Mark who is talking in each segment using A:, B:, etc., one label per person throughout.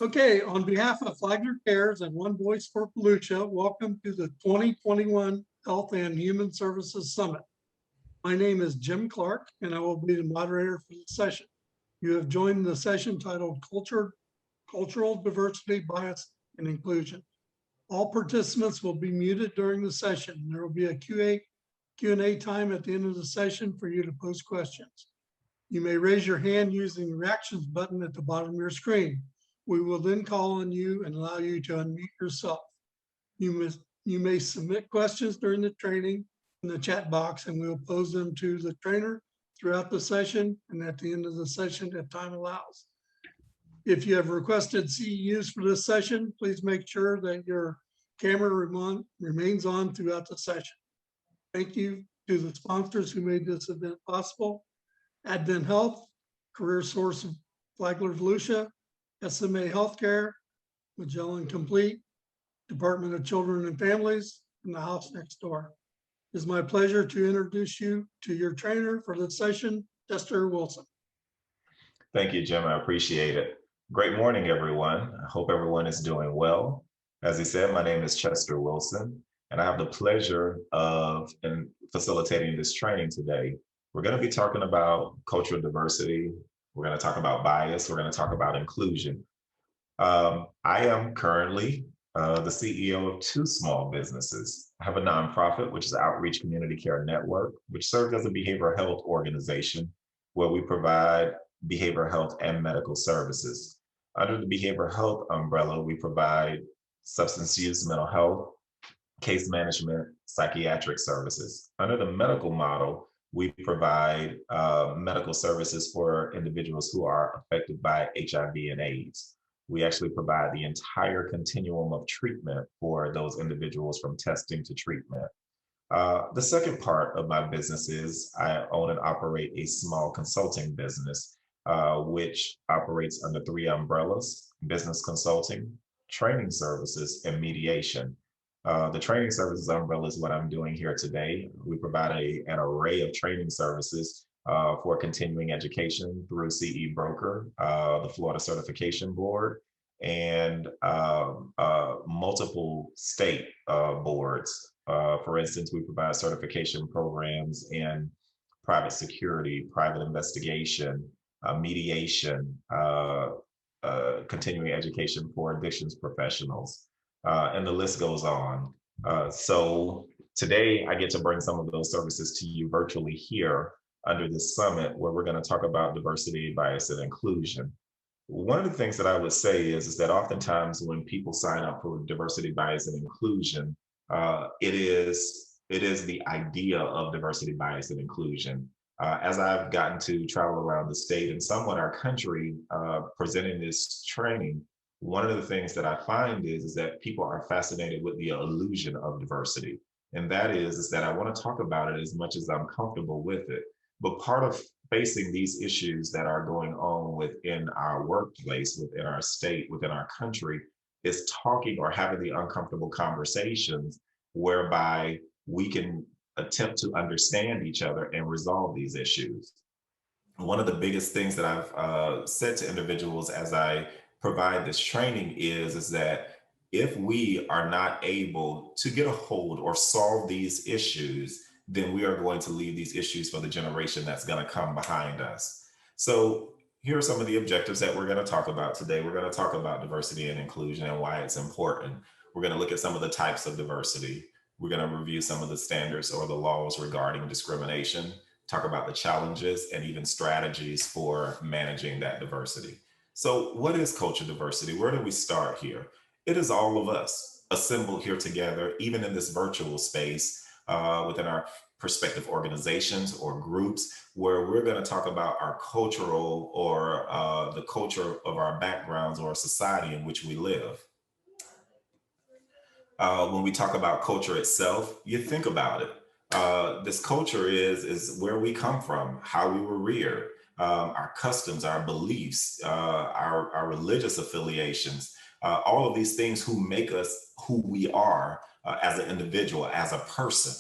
A: Okay, on behalf of Flagler Cares and One Voice for Volusia, welcome to the 2021 Health and Human Services Summit. My name is Jim Clark, and I will be the moderator for the session. You have joined the session titled Cultural Diversity, Bias, and Inclusion. All participants will be muted during the session. There will be a Q&A time at the end of the session for you to pose questions. You may raise your hand using the reactions button at the bottom of your screen. We will then call on you and allow you to unmute yourself. You may submit questions during the training in the chat box, and we will pose them to the trainer throughout the session and at the end of the session if time allows. If you have requested CEUs for this session, please make sure that your camera remains on throughout the session. Thank you to the sponsors who made this event possible: Advent Health, Career Source of Flagler Volusia, SMA Healthcare, Magellan Complete, Department of Children and Families, and the house next door. It is my pleasure to introduce you to your trainer for the session, Chester Wilson.
B: Thank you, Jim. I appreciate it. Great morning, everyone. I hope everyone is doing well. As he said, my name is Chester Wilson, and I have the pleasure of facilitating this training today. We're going to be talking about cultural diversity. We're going to talk about bias. We're going to talk about inclusion. I am currently the CEO of two small businesses. I have a nonprofit, which is Outreach Community Care Network, which serves as a behavioral health organization where we provide behavioral health and medical services. Under the behavioral health umbrella, we provide substance use, mental health, case management, psychiatric services. Under the medical model, we provide medical services for individuals who are affected by HIV and AIDS. We actually provide the entire continuum of treatment for those individuals from testing to treatment. The second part of my business is I own and operate a small consulting business, which operates under three umbrellas: business consulting, training services, and mediation. The training services umbrella is what I'm doing here today. We provide an array of training services for continuing education through CE Broker, the Florida Certification Board, and multiple state boards. For instance, we provide certification programs in private security, private investigation, mediation, continuing education for addictions professionals. And the list goes on. So today I get to bring some of those services to you virtually here under this summit, where we're going to talk about diversity, bias, and inclusion. One of the things that I would say is that oftentimes when people sign up for diversity, bias, and inclusion, it is the idea of diversity, bias, and inclusion. As I've gotten to travel around the state and somewhat our country presenting this training, one of the things that I find is that people are fascinated with the illusion of diversity. And that is that I want to talk about it as much as I'm comfortable with it. But part of facing these issues that are going on within our workplace, within our state, within our country, is talking or having the uncomfortable conversations whereby we can attempt to understand each other and resolve these issues. One of the biggest things that I've said to individuals as I provide this training is that if we are not able to get a hold or solve these issues, then we are going to leave these issues for the generation that's going to come behind us. So here are some of the objectives that we're going to talk about today. We're going to talk about diversity and inclusion and why it's important. We're going to look at some of the types of diversity. We're going to review some of the standards or the laws regarding discrimination, talk about the challenges and even strategies for managing that diversity. So what is cultural diversity? Where do we start here? It is all of us assembled here together, even in this virtual space, within our prospective organizations or groups, where we're going to talk about our cultural or the culture of our backgrounds or society in which we live. When we talk about culture itself, you think about it. This culture is where we come from, how we were reared, our customs, our beliefs, our religious affiliations, all of these things who make us who we are as an individual, as a person.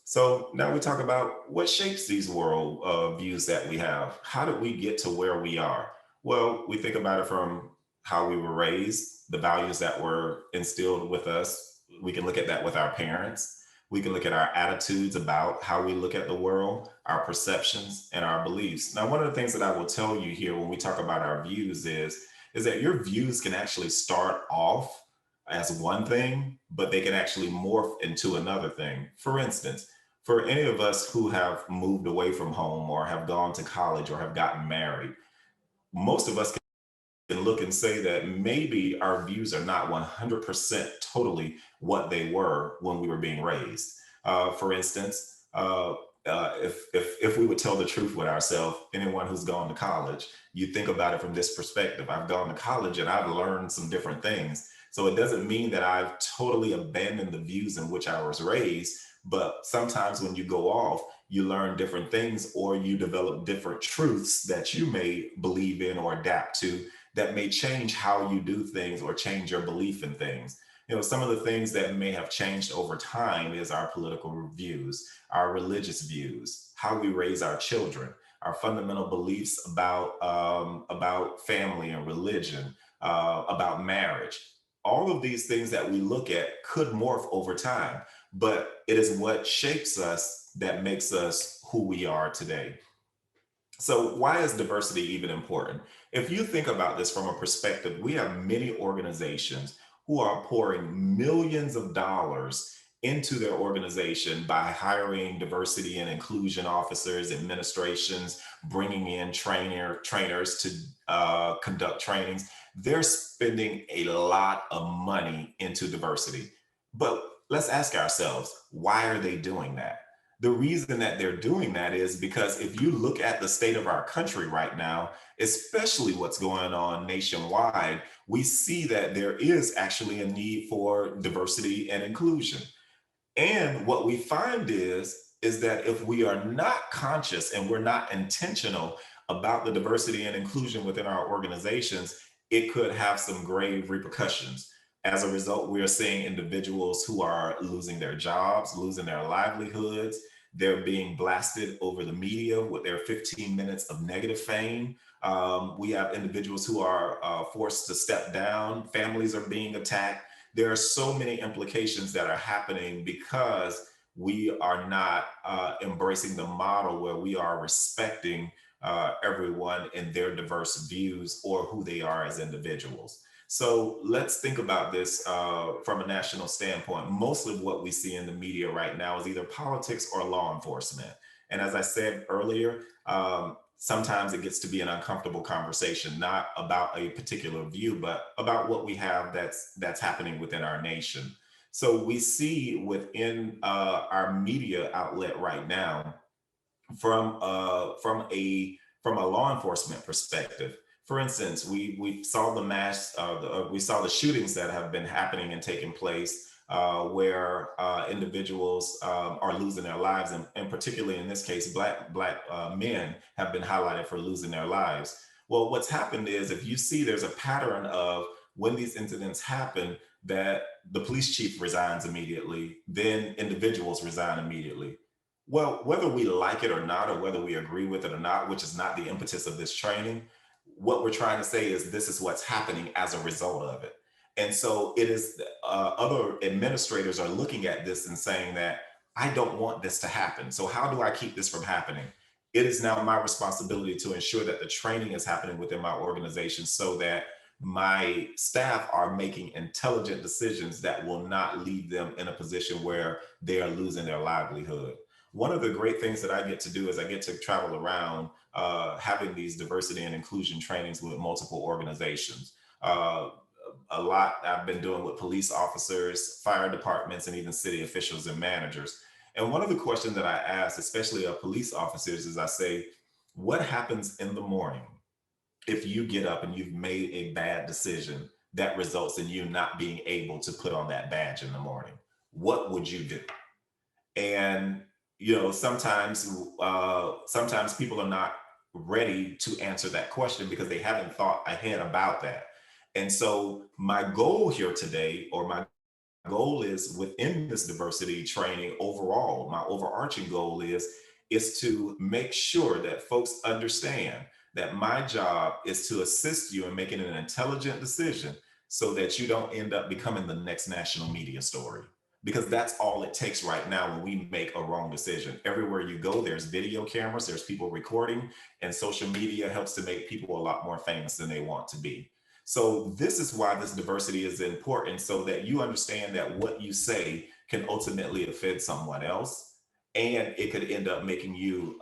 B: So now we talk about what shapes these world views that we have. How did we get to where we are? Well, we think about it from how we were raised, the values that were instilled with us. We can look at that with our parents. We can look at our attitudes about how we look at the world, our perceptions, and our beliefs. Now, one of the things that I will tell you here when we talk about our views is that your views can actually start off as one thing, but they can actually morph into another thing. For instance, for any of us who have moved away from home or have gone to college or have gotten married, most of us can look and say that maybe our views are not 100% totally what they were when we were being raised. For instance, if we would tell the truth with ourselves, anyone who's gone to college, you think about it from this perspective. I've gone to college and I've learned some different things. So it doesn't mean that I've totally abandoned the views in which I was raised, but sometimes when you go off, you learn different things or you develop different truths that you may believe in or adapt to that may change how you do things or change your belief in things. You know, some of the things that may have changed over time is our political views, our religious views, how we raise our children, our fundamental beliefs about family and religion, about marriage. All of these things that we look at could morph over time, but it is what shapes us that makes us who we are today. So, why is diversity even important? If you think about this from a perspective, we have many organizations who are pouring millions of dollars into their organization by hiring diversity and inclusion officers, administrations, bringing in trainers to conduct trainings. They're spending a lot of money into diversity. But let's ask ourselves, why are they doing that? The reason that they're doing that is because if you look at the state of our country right now, especially what's going on nationwide, we see that there is actually a need for diversity and inclusion. And what we find is that if we are not conscious and we're not intentional about the diversity and inclusion within our organizations, it could have some grave repercussions. As a result, we are seeing individuals who are losing their jobs, losing their livelihoods. They're being blasted over the media with their 15 minutes of negative fame. We have individuals who are forced to step down. Families are being attacked. There are so many implications that are happening because we are not embracing the model where we are respecting everyone in their diverse views or who they are as individuals. So let's think about this from a national standpoint. Most of what we see in the media right now is either politics or law enforcement. And as I said earlier, sometimes it gets to be an uncomfortable conversation, not about a particular view, but about what we have that's happening within our nation. So we see within our media outlet right now, from a law enforcement perspective. For instance, we saw we saw the shootings that have been happening and taking place where individuals are losing their lives, and particularly in this case, black men have been highlighted for losing their lives. Well, what's happened is if you see there's a pattern of when these incidents happen, that the police chief resigns immediately, then individuals resign immediately. Well, whether we like it or not, or whether we agree with it or not, which is not the impetus of this training, what we're trying to say is this is what's happening as a result of it. And so it is, other administrators are looking at this and saying that I don't want this to happen. So, how do I keep this from happening? It is now my responsibility to ensure that the training is happening within my organization so that my staff are making intelligent decisions that will not leave them in a position where they are losing their livelihood. One of the great things that I get to do is I get to travel around having these diversity and inclusion trainings with multiple organizations. Uh, a lot I've been doing with police officers, fire departments, and even city officials and managers. And one of the questions that I ask, especially of police officers, is I say, what happens in the morning if you get up and you've made a bad decision that results in you not being able to put on that badge in the morning? What would you do? And sometimes people are not ready to answer that question because they haven't thought ahead about that. And so my goal here today, or my goal is within this diversity training overall, my overarching goal is to make sure that folks understand that my job is to assist you in making an intelligent decision so that you don't end up becoming the next national media story. Because that's all it takes right now when we make a wrong decision. Everywhere you go, there's video cameras, there's people recording, and social media helps to make people a lot more famous than they want to be. So this is why this diversity is important, so that you understand that what you say can ultimately offend someone else, and it could end up making you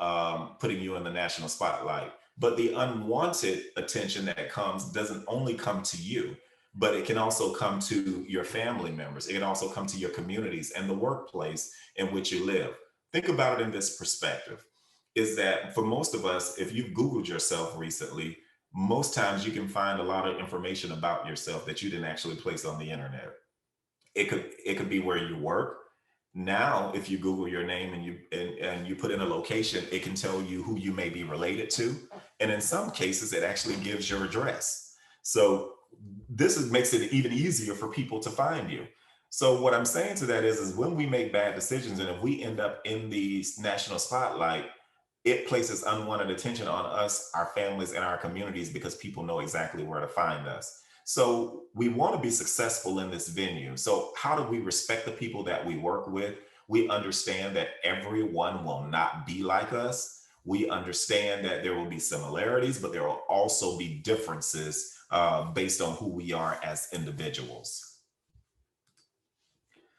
B: putting you in the national spotlight. But the unwanted attention that comes doesn't only come to you, but it can also come to your family members. It can also come to your communities and the workplace in which you live. Think about it in this perspective, is that for most of us, if you've Googled yourself recently, most times you can find a lot of information about yourself that you didn't actually place on the internet. It could be where you work. Now, if you Google your name and you put in a location, it can tell you who you may be related to. And in some cases, it actually gives your address. So makes it even easier for people to find you. So what I'm saying to that is when we make bad decisions and if we end up in the national spotlight, it places unwanted attention on us, our families, and our communities because people know exactly where to find us. So we want to be successful in this venue. So how do we respect the people that we work with? We understand that everyone will not be like us. We understand that there will be similarities, but there will also be differences based on who we are as individuals.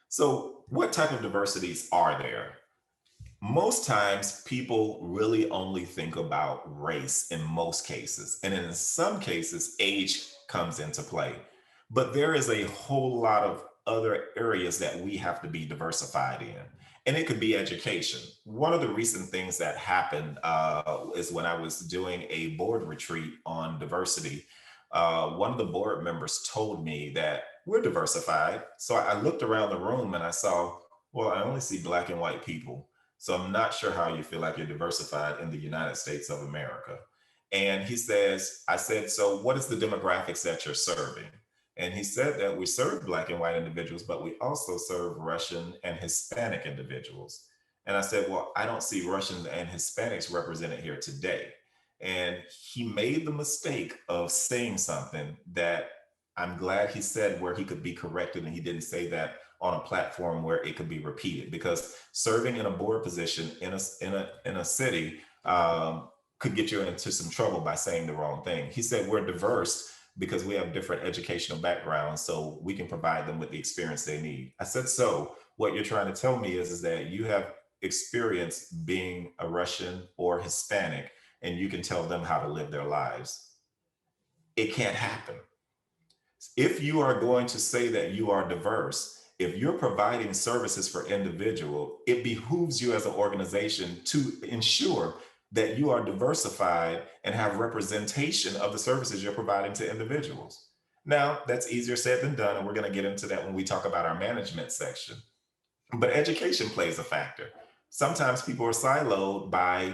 B: So what type of diversities are there? Most times people really only think about race in most cases. And in some cases, age comes into play. But there is a whole lot of other areas that we have to be diversified in. And it could be education. One of the recent things that happened is when I was doing a board retreat on diversity. One of the board members told me that we're diversified. So I looked around the room and I saw, well, I only see black and white people. So I'm not sure how you feel like you're diversified in the United States of America. And he says, I said, so what is the demographics that you're serving? And he said that we serve black and white individuals, but we also serve Russian and Hispanic individuals. And I said, well, I don't see Russians and Hispanics represented here today. And he made the mistake of saying something that I'm glad he said where he could be corrected and he didn't say that on a platform where it could be repeated, because serving in a board position in a city could get you into some trouble by saying the wrong thing. He said we're diverse because we have different educational backgrounds, so we can provide them with the experience they need. I said, so what you're trying to tell me is that you have experience being a Russian or Hispanic, and you can tell them how to live their lives. It can't happen. If you are going to say that you are diverse, if you're providing services for individual, it behooves you as an organization to ensure that you are diversified and have representation of the services you're providing to individuals. Now, that's easier said than done, and we're going to get into that when we talk about our management section. But education plays a factor. Sometimes people are siloed by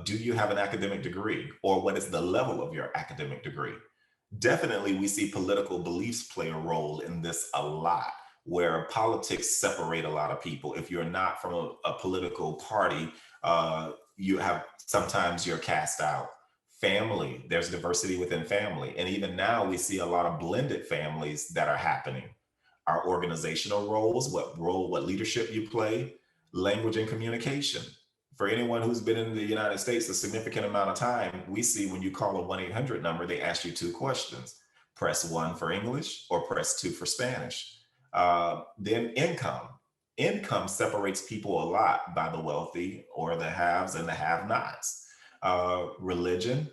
B: do you have an academic degree, or what is the level of your academic degree? Definitely, we see political beliefs play a role in this a lot, where politics separate a lot of people. If you're not from a political party, you have sometimes you're cast out. Family, there's diversity within family. And even now, we see a lot of blended families that are happening. Our organizational roles, what leadership you play, language and communication. For anyone who's been in the United States a significant amount of time, we see when you call a 1-800 number, they ask you two questions. Press 1 for English or press 2 for Spanish. Then income. Income separates people a lot by the wealthy or the haves and the have-nots. Religion,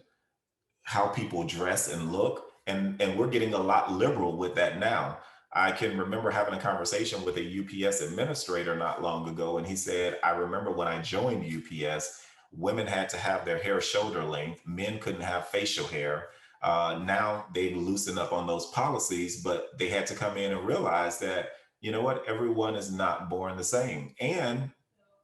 B: how people dress and look. And we're getting a lot liberal with that now. I can remember having a conversation with a UPS administrator not long ago, and he said, I remember when I joined UPS, women had to have their hair shoulder length, men couldn't have facial hair. Now they've loosened up on those policies, but they had to come in and realize that, you know what, everyone is not born the same. And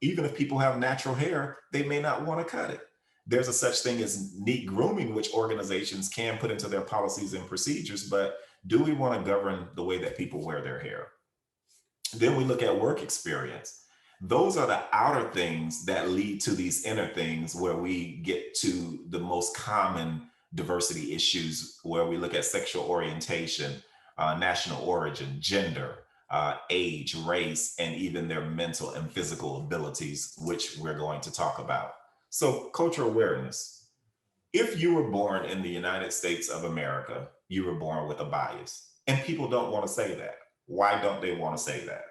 B: even if people have natural hair, they may not want to cut it. There's a such thing as neat grooming, which organizations can put into their policies and procedures, but do we want to govern the way that people wear their hair? Then we look at work experience. Those are the outer things that lead to these inner things where we get to the most common diversity issues, where we look at sexual orientation, national origin, gender, age, race, and even their mental and physical abilities, which we're going to talk about. So, cultural awareness. If you were born in the United States of America, you were born with a bias. And people don't want to say that. Why don't they want to say that?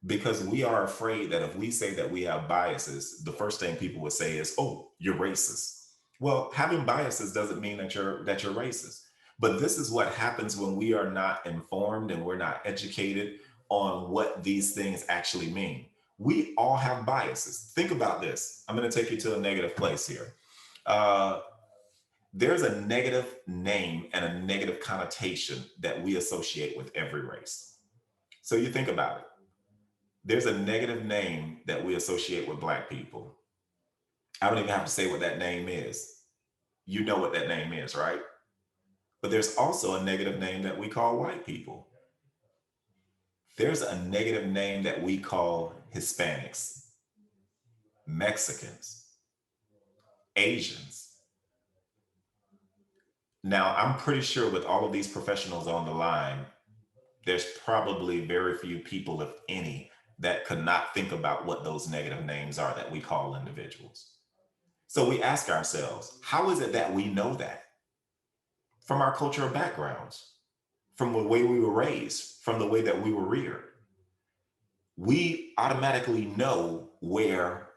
B: Because we are afraid that if we say that we have biases, the first thing people would say is, "Oh, you're racist." Well, having biases doesn't mean that you're racist. But this is what happens when we are not informed and we're not educated on what these things actually mean. We all have biases. Think about this. I'm going to take you to a negative place here. Uh, there's a negative name and a negative connotation that we associate with every race. So you think about it. There's a negative name that we associate with Black people. I don't even have to say what that name is. You know what that name is, right? But there's also a negative name that we call white people. There's a negative name that we call Hispanics, Mexicans, Asians. Now, I'm pretty sure with all of these professionals on the line, there's probably very few people, if any, that could not think about what those negative names are that we call individuals. So we ask ourselves, how is it that we know that? From our cultural backgrounds, from the way we were raised, from the way that we were reared. We automatically know what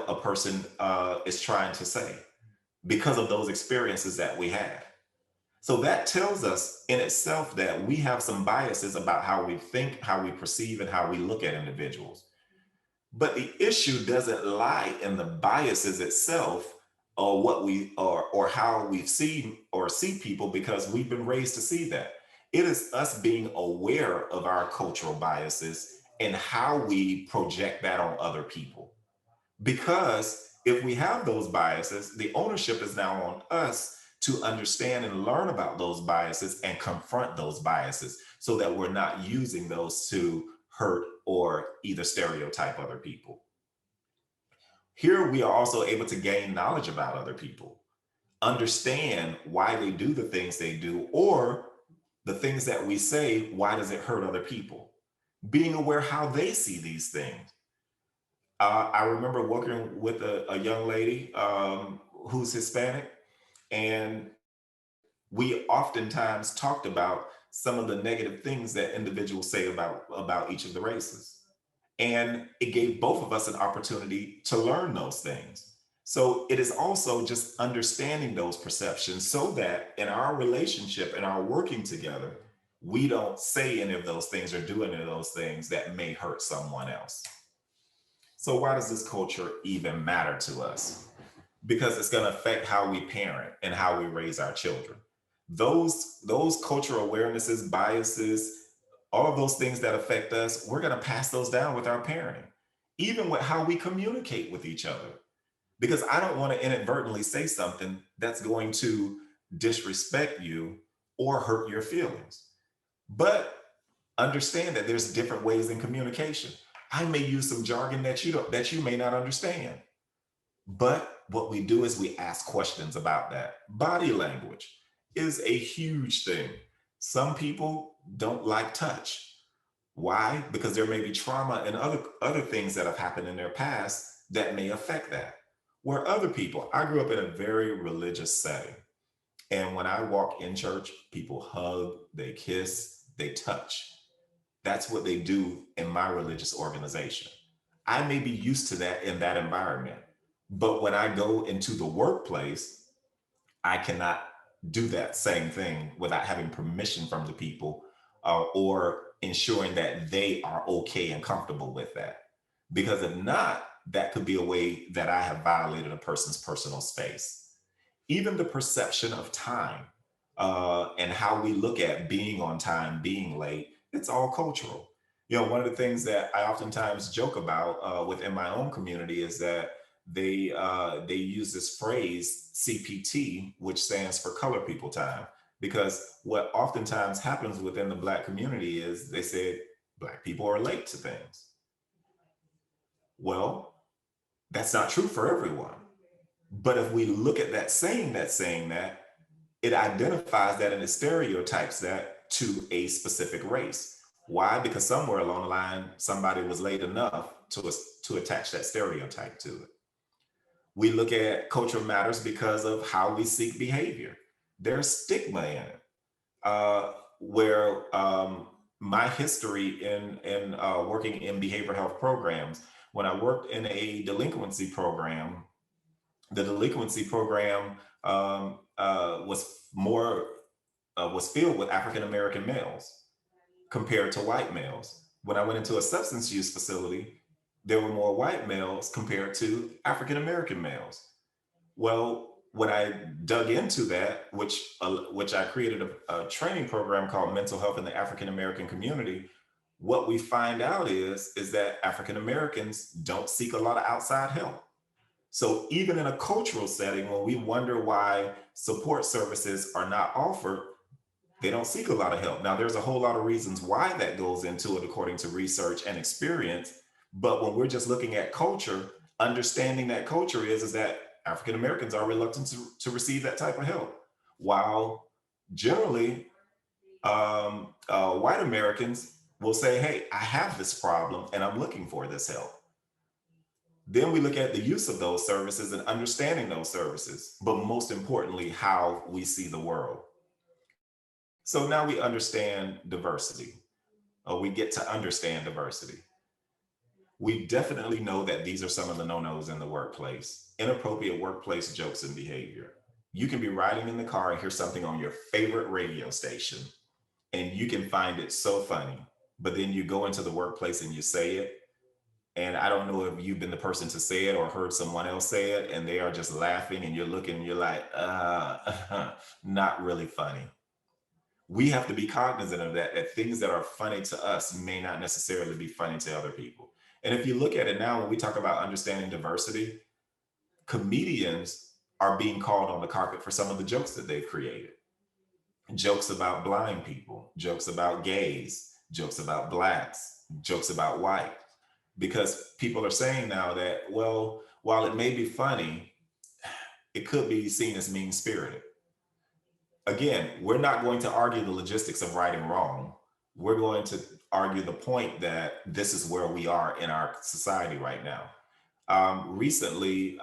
B: a person is trying to say because of those experiences that we had. So that tells us in itself that we have some biases about how we think, how we perceive, and how we look at individuals. But the issue doesn't lie in the biases itself, or what we or how we see people, because we've been raised to see that. It is us being aware of our cultural biases and how we project that on other people. Because if we have those biases, the ownership is now on us to understand and learn about those biases and confront those biases so that we're not using those to hurt or either stereotype other people. Here, we are also able to gain knowledge about other people, understand why they do the things they do, or the things that we say, why does it hurt other people? Being aware how they see these things. I remember working with a young lady who's Hispanic, and we oftentimes talked about some of the negative things that individuals say about each of the races. And it gave both of us an opportunity to learn those things. So it is also just understanding those perceptions so that in our relationship and our working together, we don't say any of those things or do any of those things that may hurt someone else. So why does this culture even matter to us? Because it's going to affect how we parent and how we raise our children. Those cultural awarenesses, biases, all of those things that affect us, we're going to pass those down with our parenting, even with how we communicate with each other. Because I don't want to inadvertently say something that's going to disrespect you or hurt your feelings. But understand that there's different ways in communication. I may use some jargon that you may not understand. But what we do is we ask questions about that. Body language is a huge thing. Some people don't like touch. Why? Because there may be trauma and other things that have happened in their past that may affect that. Where other people, I grew up in a very religious setting. And when I walk in church, people hug, they kiss, they touch. That's what they do in my religious organization. I may be used to that in that environment. But when I go into the workplace, I cannot do that same thing without having permission from the people or ensuring that they are okay and comfortable with that. Because if not, that could be a way that I have violated a person's personal space. Even the perception of time and how we look at being on time, being late, it's all cultural. One of the things that I oftentimes joke about within my own community is that they use this phrase CPT, which stands for color people time, because what oftentimes happens within the Black community is they say Black people are late to things. Well, that's not true for everyone. But if we look at that saying that, it identifies that and it stereotypes that to a specific race. Why? Because somewhere along the line, somebody was late enough to attach that stereotype to it. We look at cultural matters because of how we seek behavior. There's stigma in it. Where my history in working in behavioral health programs, when I worked in a delinquency program, the delinquency program was filled with African American males compared to white males. When I went into a substance use facility, there were more white males compared to African American males. Well, when I dug into that, which I created a training program called Mental Health in the African American Community, what we find out is that African Americans don't seek a lot of outside help. So even in a cultural setting, when we wonder why support services are not offered, they don't seek a lot of help. Now, there's a whole lot of reasons why that goes into it, according to research and experience. But when we're just looking at culture, understanding that culture is that African Americans are reluctant to receive that type of help, while generally white Americans will say, "Hey, I have this problem and I'm looking for this help." Then we look at the use of those services and understanding those services, but most importantly, how we see the world. So now we understand diversity, or we get to understand diversity. We definitely know that these are some of the no-nos in the workplace. Inappropriate workplace jokes and behavior. You can be riding in the car and hear something on your favorite radio station, and you can find it so funny. But then you go into the workplace and you say it. And I don't know if you've been the person to say it or heard someone else say it, and they are just laughing, and you're looking, and you're like, not really funny. We have to be cognizant of that, that things that are funny to us may not necessarily be funny to other people. And if you look at it now, when we talk about understanding diversity, comedians are being called on the carpet for some of the jokes that they've created. Jokes about blind people, jokes about gays, jokes about blacks, jokes about white. Because people are saying now that, well, while it may be funny, it could be seen as mean spirited. Again, we're not going to argue the logistics of right and wrong. We're going to argue the point that this is where we are in our society right now. Recently,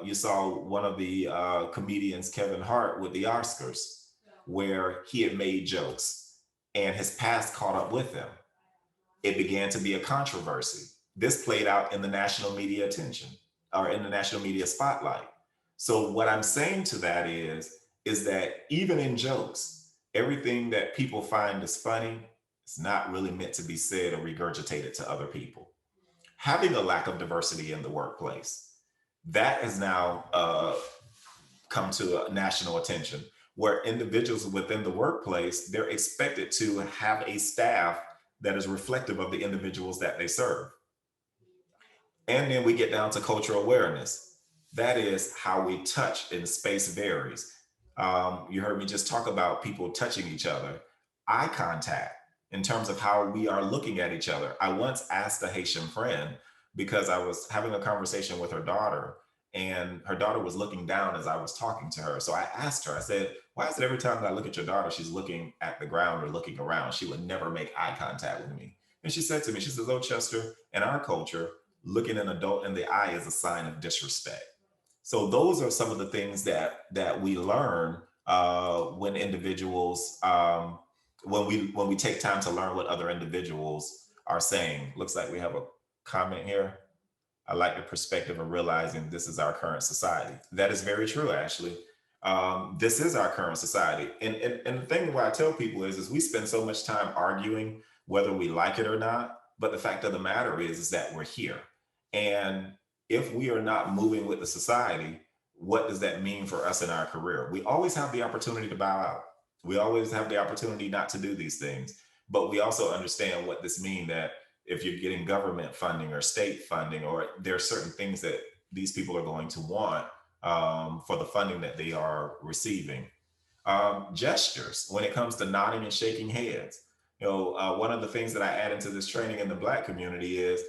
B: you saw one of the comedians, Kevin Hart, with the Oscars, where he had made jokes and his past caught up with him. It began to be a controversy. This played out in the national media attention, or in the national media spotlight. So what I'm saying to that is that even in jokes, everything that people find is funny is not really meant to be said or regurgitated to other people. Having a lack of diversity in the workplace, that has now come to national attention, where individuals within the workplace, they're expected to have a staff that is reflective of the individuals that they serve. And then we get down to cultural awareness. That is how we touch in space varies. You heard me just talk about people touching each other. Eye contact in terms of how we are looking at each other. I once asked a Haitian friend because I was having a conversation with her daughter, and her daughter was looking down as I was talking to her. So I asked her, I said, "Why is it every time that I look at your daughter, she's looking at the ground or looking around? She would never make eye contact with me." And she said to me, she says, "Oh, Chester, in our culture, looking an adult in the eye is a sign of disrespect." So those are some of the things that we learn when individuals when we take time to learn what other individuals are saying. Looks like we have a comment here. I like the perspective of realizing this is our current society. That is very true, Ashley. This is our current society. And the thing why I tell people is we spend so much time arguing whether we like it or not. But the fact of the matter is that we're here. And if we are not moving with the society, what does that mean for us in our career? We always have the opportunity to bow out. We always have the opportunity not to do these things. But we also understand what this means, that if you're getting government funding or state funding, or there are certain things that these people are going to want for the funding that they are receiving. Gestures, when it comes to nodding and shaking heads. One of the things that I add into this training in the Black community is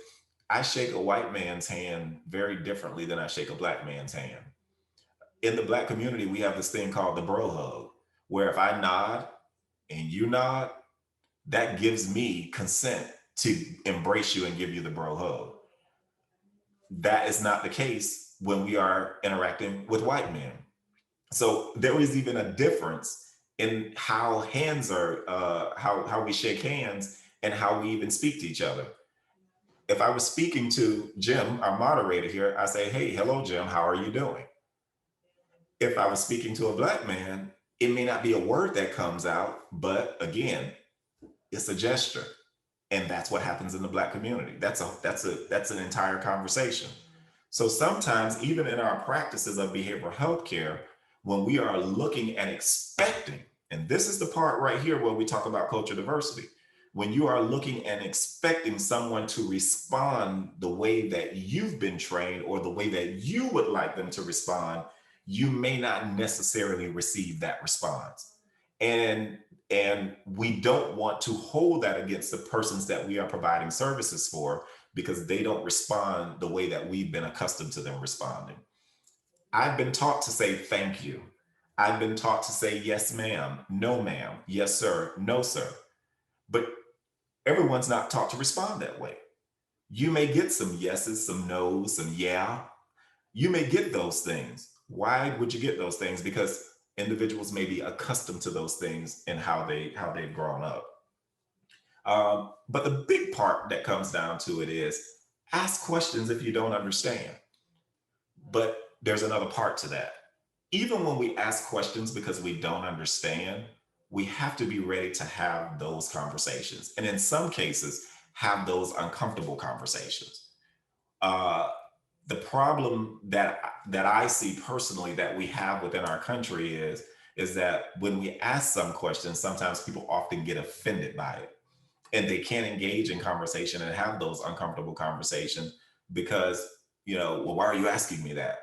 B: I shake a white man's hand very differently than I shake a black man's hand. In the black community, we have this thing called the bro hug, where if I nod and you nod, that gives me consent to embrace you and give you the bro hug. That is not the case when we are interacting with white men. So there is even a difference in how hands are, how we shake hands and how we even speak to each other. If I was speaking to Jim, our moderator here, I say, hey, hello, Jim, how are you doing? If I was speaking to a black man, it may not be a word that comes out, but again, it's a gesture. And that's what happens in the black community. That's an entire conversation. So sometimes, even in our practices of behavioral health care, when we are looking and expecting, and this is the part right here where we talk about culture diversity, when you are looking and expecting someone to respond the way that you've been trained or the way that you would like them to respond, you may not necessarily receive that response. And we don't want to hold that against the persons that we are providing services for because they don't respond the way that we've been accustomed to them responding. I've been taught to say thank you. I've been taught to say yes, ma'am, no, ma'am, yes, sir, no, sir. But everyone's not taught to respond that way. You may get some yeses, some nos, some yeah. You may get those things. Why would you get those things? Because individuals may be accustomed to those things and how they've grown up. But the big part that comes down to it is ask questions if you don't understand. But there's another part to that. Even when we ask questions because we don't understand, we have to be ready to have those conversations. And in some cases, have those uncomfortable conversations. Uh, the problem that I see personally that we have within our country is that when we ask some questions, sometimes people often get offended by it and they can't engage in conversation and have those uncomfortable conversations because, well, why are you asking me that?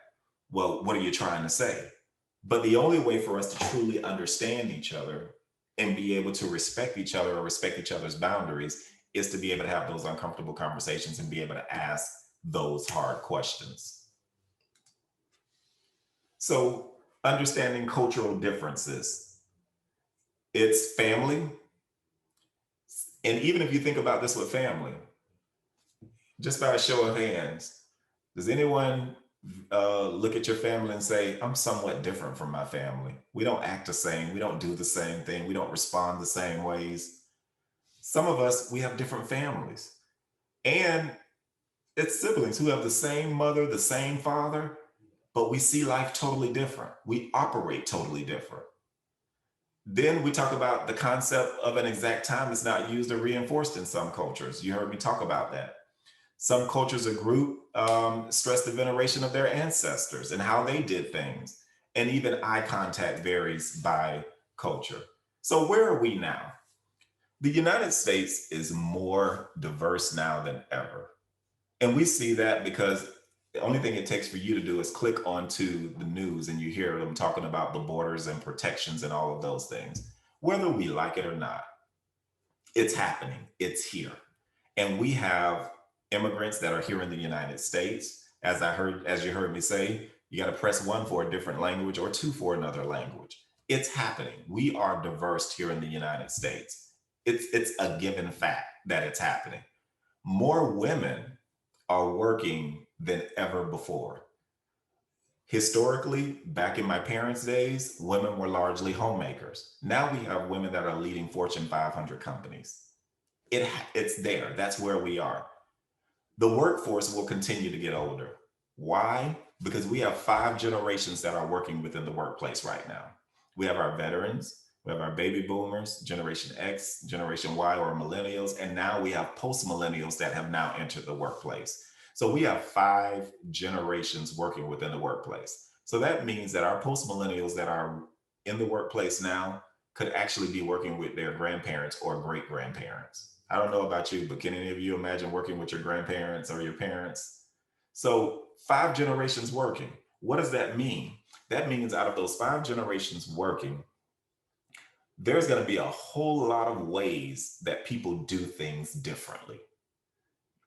B: Well, what are you trying to say? But the only way for us to truly understand each other and be able to respect each other or respect each other's boundaries is to be able to have those uncomfortable conversations and be able to ask those hard questions. So, understanding cultural differences, it's family. And even if you think about this with family, just by a show of hands, does anyone look at your family and say, I'm somewhat different from my family? We don't act the same. We don't do the same thing. We don't respond the same ways. Some of us, we have different families. And it's siblings who have the same mother, the same father, but we see life totally different. We operate totally different. Then we talk about the concept of an exact time is not used or reinforced in some cultures. You heard me talk about that. Some cultures or group stress the veneration of their ancestors and how they did things. And even eye contact varies by culture. So where are we now? The United States is more diverse now than ever. And we see that because the only thing it takes for you to do is click onto the news and you hear them talking about the borders and protections and all of those things. Whether we like it or not, it's happening, it's here. And we have immigrants that are here in the United States. As you heard me say, you got to press one for a different language or two for another language. It's happening. We are diverse here in the United States. It's a given fact that it's happening. More women are working than ever before. Historically, back in my parents' days, women were largely homemakers. Now we have women that are leading Fortune 500 companies. It's there. That's where we are. The workforce will continue to get older. Why? Because we have 5 generations that are working within the workplace right now. We have our veterans, we have our baby boomers, Generation X, Generation Y, or millennials, and now we have post-millennials that have now entered the workplace. So we have 5 generations working within the workplace. So that means that our post-millennials that are in the workplace now could actually be working with their grandparents or great-grandparents. I don't know about you, but can any of you imagine working with your grandparents or your parents? So 5 generations working. What does that mean? That means out of those 5 generations working, there's going to be a whole lot of ways that people do things differently.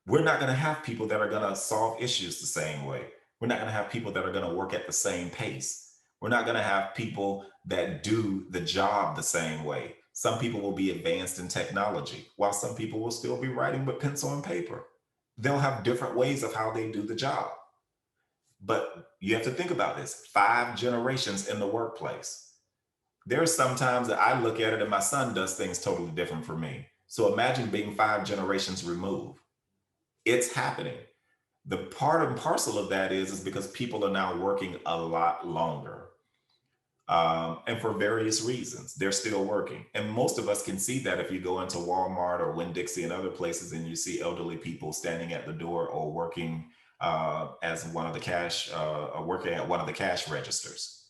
B: We're not going to have people that are going to solve issues the same way. We're not going to have people that are going to work at the same pace. We're not going to have people that do the job the same way. Some people will be advanced in technology, while some people will still be writing with pencil and paper. They'll have different ways of how they do the job. But you have to think about this: 5 generations in the workplace. There are some times that I look at it and my son does things totally different from me. So imagine being 5 generations removed. It's happening. The part and parcel of that is because people are now working a lot longer. And for various reasons, they're still working. And most of us can see that if you go into Walmart or Winn-Dixie and other places and you see elderly people standing at the door or working as one of the cash, working at one of the cash registers.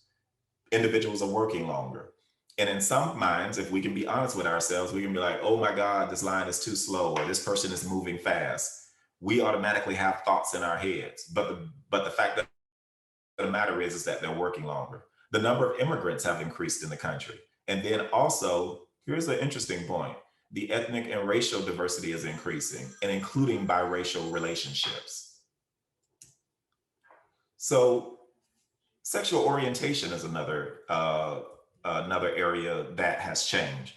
B: Individuals are working longer. And in some minds, if we can be honest with ourselves, we can be like, oh my God, this line is too slow, or this person is moving fast. We automatically have thoughts in our heads. But the fact that the matter is that they're working longer. The number of immigrants have increased in the country. And then also, here's an interesting point: the ethnic and racial diversity is increasing, and including biracial relationships. So sexual orientation is another area that has changed.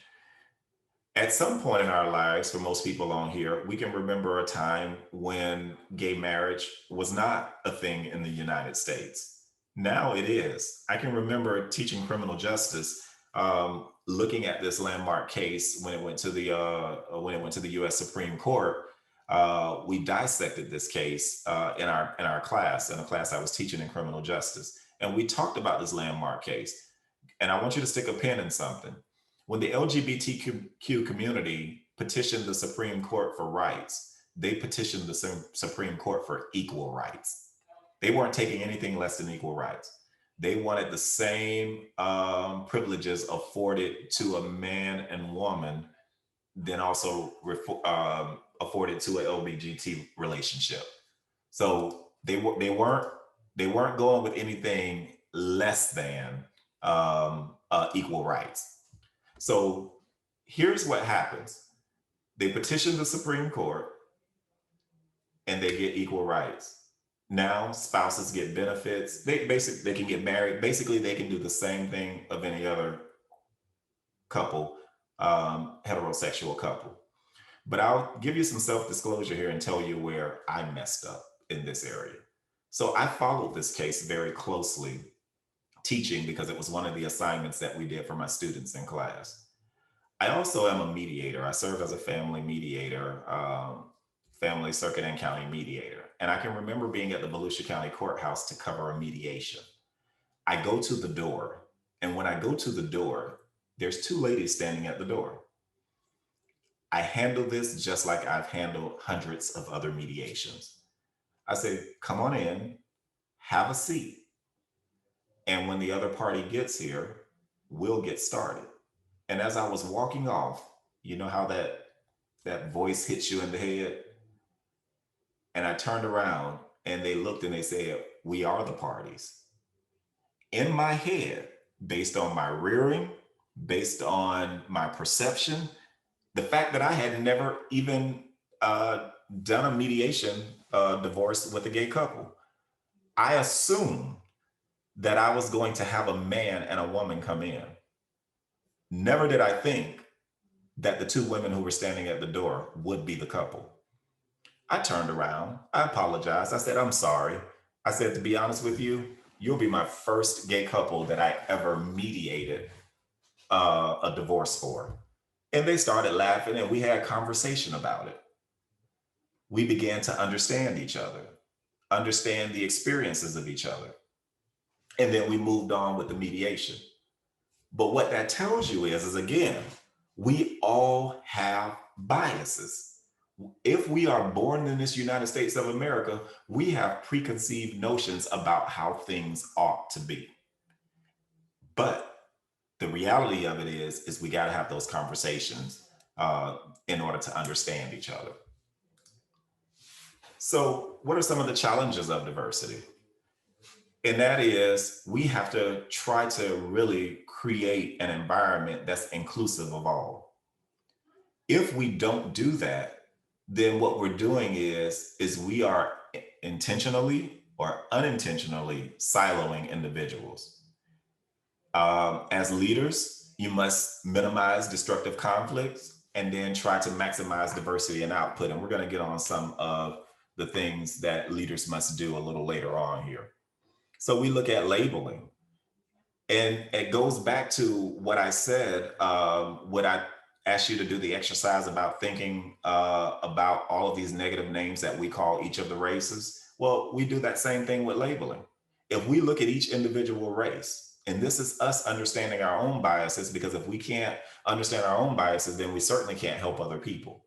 B: At some point in our lives, for most people on here, we can remember a time when gay marriage was not a thing in the United States. Now it is. I can remember teaching criminal justice, looking at this landmark case when it went to the U.S. Supreme Court. We dissected this case in a class I was teaching in criminal justice, and we talked about this landmark case. And I want you to stick a pin in something. When the LGBTQ community petitioned the Supreme Court for rights, they petitioned the Supreme Court for equal rights. They weren't taking anything less than equal rights. They wanted the same privileges afforded to a man and woman than also afforded to an LBGT relationship. So they weren't going with anything less than equal rights. So here's what happens: they petition the Supreme Court and they get equal rights. Now spouses get benefits. They can get married. Basically, they can do the same thing of any other couple, heterosexual couple. But I'll give you some self-disclosure here and tell you where I messed up in this area. So I followed this case very closely, teaching, because it was one of the assignments that we did for my students in class. I also am a mediator. I serve as a family mediator, family circuit and county mediator. And I can remember being at the Volusia County Courthouse to cover a mediation. I go to the door, and when I go to the door, there's 2 ladies standing at the door. I handle this just like I've handled hundreds of other mediations. I say, come on in, have a seat. And when the other party gets here, we'll get started. And as I was walking off, you know how that voice hits you in the head? And I turned around and they looked and they said, we are the parties. In my head, based on my rearing, based on my perception, the fact that I had never even done a mediation divorce with a gay couple, I assumed that I was going to have a man and a woman come in. Never did I think that the 2 women who were standing at the door would be the couple. I turned around, I apologized. I said, I'm sorry. I said, to be honest with you, you'll be my first gay couple that I ever mediated a divorce for. And they started laughing and we had a conversation about it. We began to understand each other, understand the experiences of each other. And then we moved on with the mediation. But what that tells you is again, we all have biases. If we are born in this United States of America, we have preconceived notions about how things ought to be. But the reality of it is we got to have those conversations in order to understand each other. So what are some of the challenges of diversity? And that is, we have to try to really create an environment that's inclusive of all. If we don't do that, then what we're doing is we are intentionally or unintentionally siloing individuals. As leaders, you must minimize destructive conflicts and then try to maximize diversity and output. And we're going to get on some of the things that leaders must do a little later on here. So we look at labeling. And it goes back to what I said, what I asked you to do the exercise about thinking about all of these negative names that we call each of the races. Well, we do that same thing with labeling. If we look at each individual race, and this is us understanding our own biases, because if we can't understand our own biases, then we certainly can't help other people.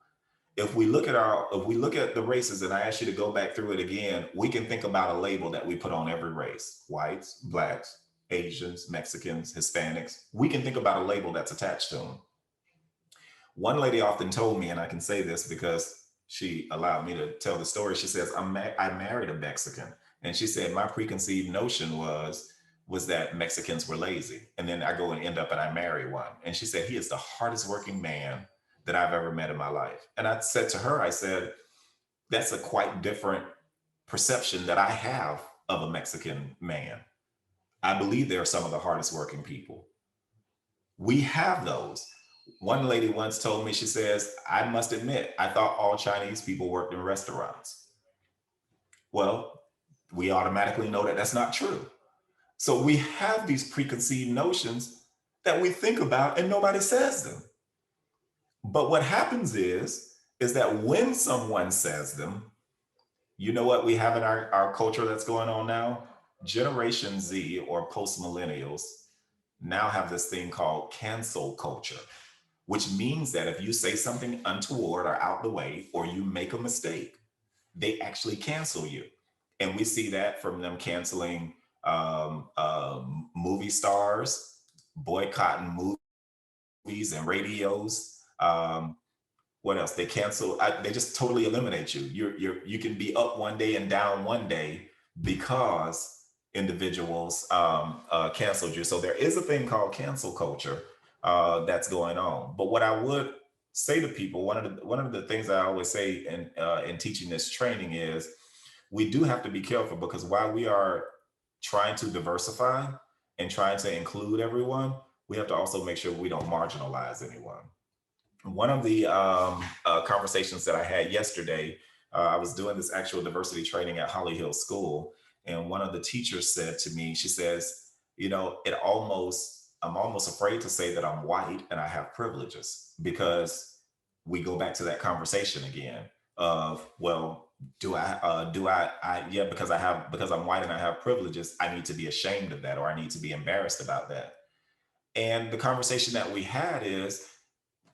B: If we look at the races, and I ask you to go back through it again, we can think about a label that we put on every race: whites, blacks, Asians, Mexicans, Hispanics. We can think about a label that's attached to them. One lady often told me, and I can say this because she allowed me to tell the story. She says, I married a Mexican. And she said, my preconceived notion was that Mexicans were lazy. And then I go and end up and I marry one. And she said, he is the hardest working man that I've ever met in my life. And I said to her, I said, that's a quite different perception that I have of a Mexican man. I believe they're some of the hardest working people. We have those. One lady once told me, she says, I must admit, I thought all Chinese people worked in restaurants. Well, we automatically know that that's not true. So we have these preconceived notions that we think about and nobody says them. But what happens is that when someone says them, you know what we have in our culture that's going on now? Generation Z or post millennials now have this thing called cancel culture, which means that if you say something untoward or out the way, or you make a mistake, they actually cancel you. And we see that from them canceling movie stars, boycotting movies and radios. What else? They cancel. They just totally eliminate you. You can be up one day and down one day because individuals canceled you. So there is a thing called cancel culture that's going on. But what I would say to people, one of the things I always say in teaching this training is we do have to be careful, because while we are trying to diversify and trying to include everyone, we have to also make sure we don't marginalize anyone. One of the conversations that I had yesterday, I was doing this actual diversity training at Holly Hill School, and one of the teachers said to me, she says, you know, I'm almost afraid to say that I'm white and I have privileges, because we go back to that conversation again of, well, yeah, because I'm white and I have privileges, I need to be ashamed of that, or I need to be embarrassed about that. And the conversation that we had is,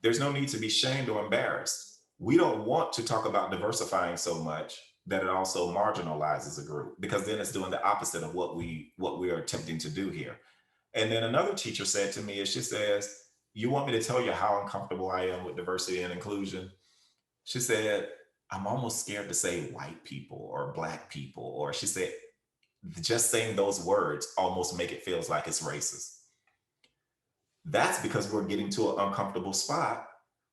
B: there's no need to be shamed or embarrassed. We don't want to talk about diversifying so much that it also marginalizes a group, because then it's doing the opposite of what we are attempting to do here. And then another teacher said to me, she says, you want me to tell you how uncomfortable I am with diversity and inclusion? She said, I'm almost scared to say white people or black people, or she said, just saying those words almost make it feels like it's racist. That's because we're getting to an uncomfortable spot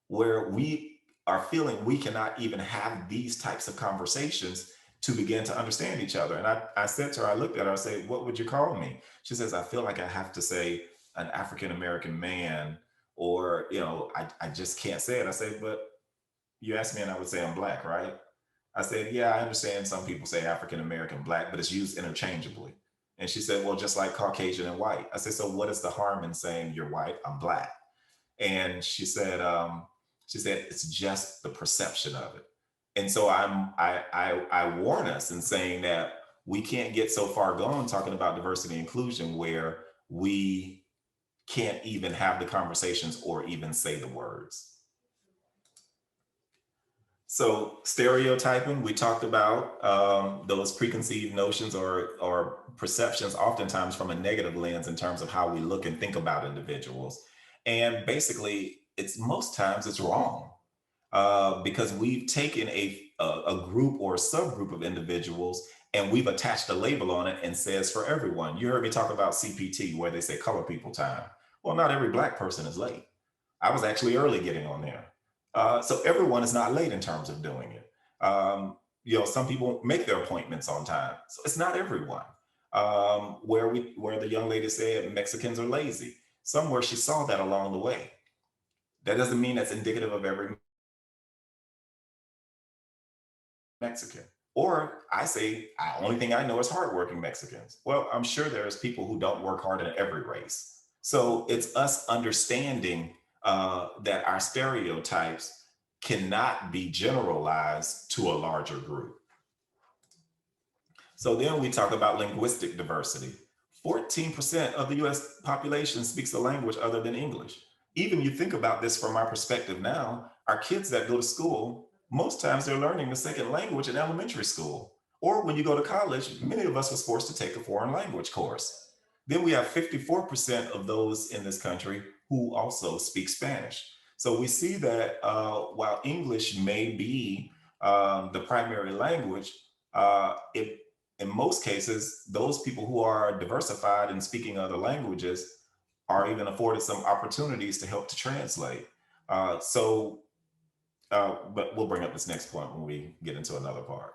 B: where we are feeling we cannot even have these types of conversations to begin to understand each other. And I said to her, I looked at her, I said, what would you call me? She says, I feel like I have to say an African-American man, or, you know, I just can't say it. I said, but you asked me and I would say I'm black, right? I said, yeah, I understand some people say African American, black, but it's used interchangeably. And she said, well, just like Caucasian and white. I said, so what is the harm in saying you're white, I'm black? And she said, it's just the perception of it. And so I warn us in saying that we can't get so far gone talking about diversity and inclusion where we can't even have the conversations or even say the words. So stereotyping, we talked about those preconceived notions or perceptions, oftentimes from a negative lens in terms of how we look and think about individuals. And basically, it's most times it's wrong, because we've taken a group or a subgroup of individuals and we've attached a label on it and says for everyone. You heard me talk about CPT, where they say color people time. Well, not every black person is late. I was actually early getting on there. So everyone is not late in terms of doing it. Some people make their appointments on time, so it's not everyone. Where the young lady said Mexicans are lazy, somewhere she saw that along the way. That doesn't mean that's indicative of every Mexican. Or I say, only thing I know is hardworking Mexicans. Well, I'm sure there's people who don't work hard in every race. So it's us understanding that our stereotypes cannot be generalized to a larger group. So then we talk about linguistic diversity. 14% of the US population speaks a language other than English. Even you think about this from our perspective now, our kids that go to school, most times they're learning the second language in elementary school. Or when you go to college, many of us was forced to take a foreign language course. Then we have 54% of those in this country who also speak Spanish. So we see that while English may be the primary language, it in most cases, those people who are diversified in speaking other languages are even afforded some opportunities to help to translate. But we'll bring up this next point when we get into another part.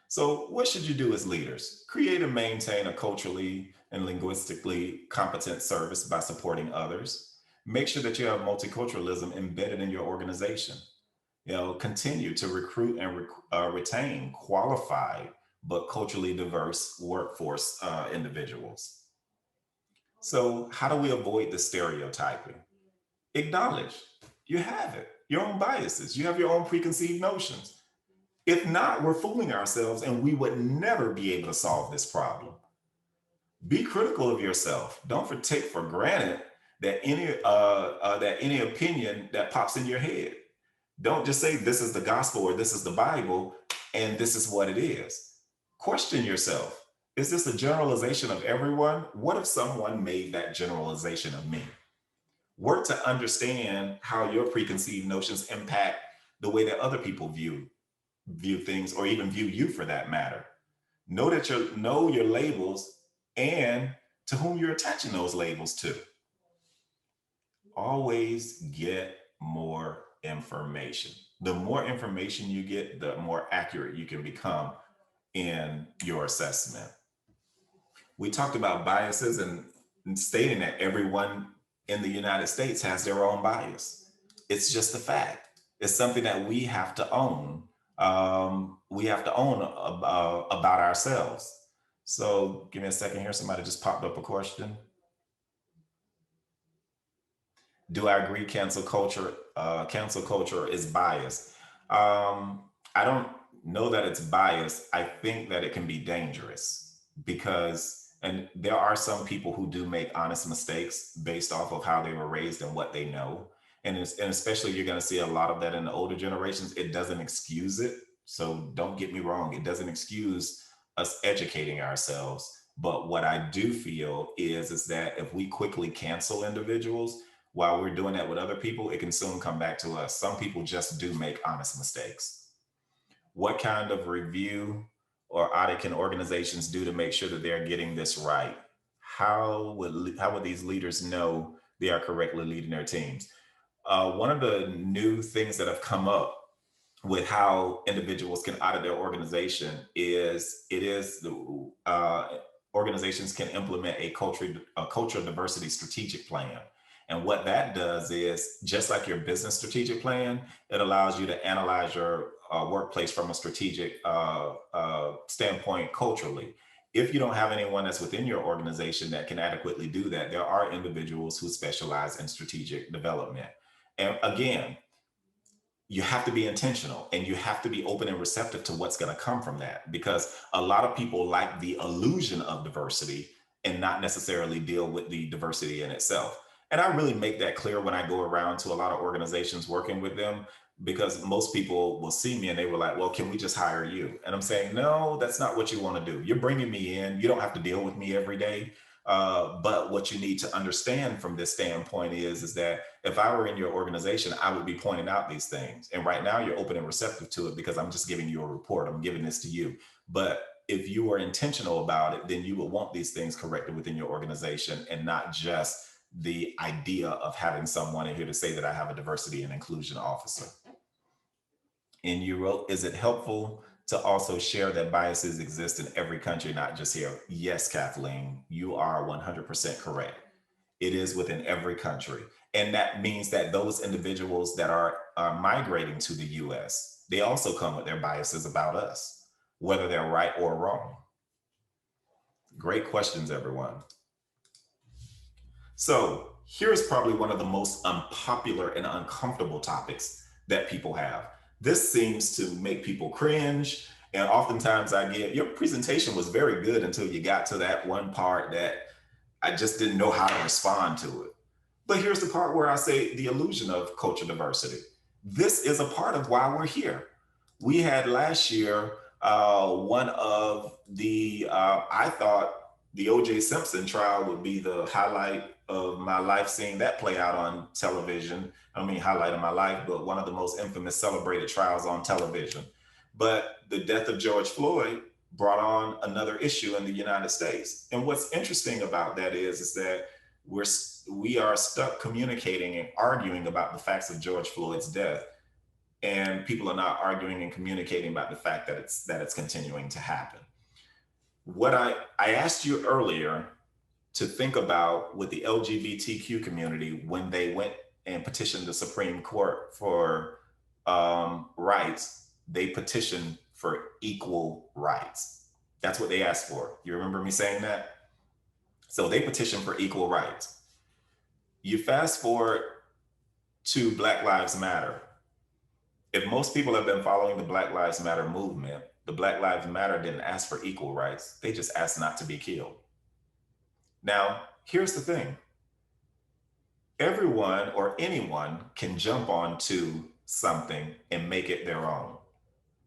B: So what should you do as leaders? Create and maintain a culturally and linguistically competent service by supporting others. Make sure that you have multiculturalism embedded in your organization. Continue to recruit and retain qualified but culturally diverse workforce individuals. So how do we avoid the stereotyping? Acknowledge you have it, your own biases, you have your own preconceived notions. If not, we're fooling ourselves and we would never be able to solve this problem. Be critical of yourself. Don't take for granted that any opinion that pops in your head. Don't just say this is the gospel or this is the Bible and this is what it is. Question yourself. Is this a generalization of everyone? What if someone made that generalization of me? Work to understand how your preconceived notions impact the way that other people view things or even view you for that matter. Know your labels and to whom you're attaching those labels to. Always get more information. The more information you get, the more accurate you can become in your assessment. We talked about biases and stating that everyone in the United States has their own bias. It's just a fact. It's something that we have to own. We have to own about ourselves. So give me a second here. Somebody just popped up a question. Do I agree cancel culture is biased? I don't know that it's biased. I think that it can be dangerous because, and there are some people who do make honest mistakes based off of how they were raised and what they know. And especially you're going to see a lot of that in the older generations. It doesn't excuse it. So don't get me wrong. It doesn't excuse us educating ourselves. But what I do feel is that if we quickly cancel individuals, while we're doing that with other people, it can soon come back to us. Some people just do make honest mistakes. What kind of review or audit can organizations do to make sure that they're getting this right? How would these leaders know they are correctly leading their teams? One of the new things that have come up with how individuals can audit their organization is organizations can implement a cultural diversity strategic plan. And what that does is, just like your business strategic plan, it allows you to analyze your workplace from a strategic standpoint culturally. If you don't have anyone that's within your organization that can adequately do that, there are individuals who specialize in strategic development. And again, you have to be intentional and you have to be open and receptive to what's going to come from that, because a lot of people like the illusion of diversity and not necessarily deal with the diversity in itself. And I really make that clear when I go around to a lot of organizations working with them, because most people will see me and they were like, well, can we just hire you? And I'm saying, no, that's not what you want to do. You're bringing me in. You don't have to deal with me every day. But what you need to understand from this standpoint is that if I were in your organization, I would be pointing out these things. And right now you're open and receptive to it because I'm just giving you a report. I'm giving this to you. But if you are intentional about it, then you will want these things corrected within your organization and not just the idea of having someone in here to say that I have a diversity and inclusion officer. And you wrote, is it helpful to also share that biases exist in every country, not just here? Yes, Kathleen, you are 100% correct. It is within every country. And that means that those individuals that are migrating to the US, they also come with their biases about us, whether they're right or wrong. Great questions, everyone. So here's probably one of the most unpopular and uncomfortable topics that people have. This seems to make people cringe. And oftentimes I get, your presentation was very good until you got to that one part that I just didn't know how to respond to it. But here's the part where I say the illusion of cultural diversity. This is a part of why we're here. We had last year, one of the, I thought the O.J. Simpson trial would be the highlight of my life, seeing that play out on television. I don't mean highlight of my life, but one of the most infamous celebrated trials on television. But the death of George Floyd brought on another issue in the United States. And what's interesting about that is that we are stuck communicating and arguing about the facts of George Floyd's death. And people are not arguing and communicating about the fact that it's continuing to happen. What I asked you earlier to think about with the LGBTQ community when they went and petitioned the Supreme Court for rights, they petitioned for equal rights. That's what they asked for. You remember me saying that? So they petitioned for equal rights. You fast forward to Black Lives Matter. If most people have been following the Black Lives Matter movement, the Black Lives Matter didn't ask for equal rights. They just asked not to be killed. Now, here's the thing. Everyone or anyone can jump onto something and make it their own.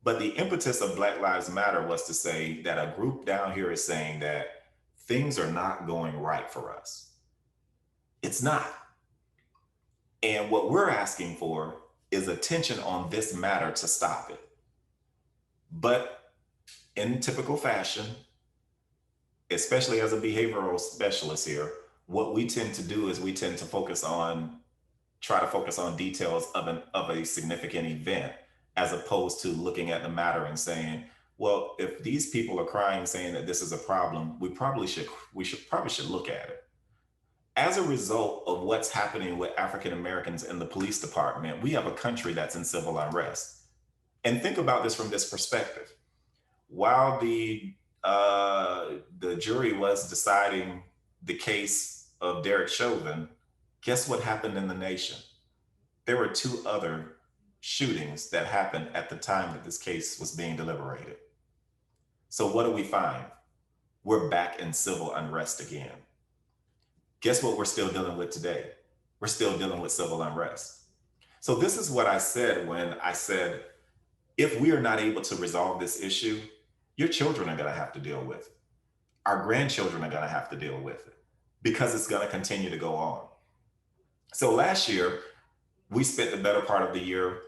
B: But the impetus of Black Lives Matter was to say that a group down here is saying that things are not going right for us. It's not. And what we're asking for is attention on this matter to stop it. But in typical fashion, especially as a behavioral specialist here, what we tend to do is we tend to try to focus on details of a significant event, as opposed to looking at the matter and saying, well, if these people are crying saying that this is a problem, we probably should look at it. As a result of what's happening with African Americans in the police department, we have a country that's in civil unrest. And think about this from this perspective. While the jury was deciding the case of Derek Chauvin, guess what happened in the nation? There were 2 other shootings that happened at the time that this case was being deliberated. So what do we find? We're back in civil unrest again. Guess what we're still dealing with today? We're still dealing with civil unrest. So this is what I said when I said, if we are not able to resolve this issue, your children are going to have to deal with it. Our grandchildren are going to have to deal with it because it's going to continue to go on. So last year, we spent the better part of the year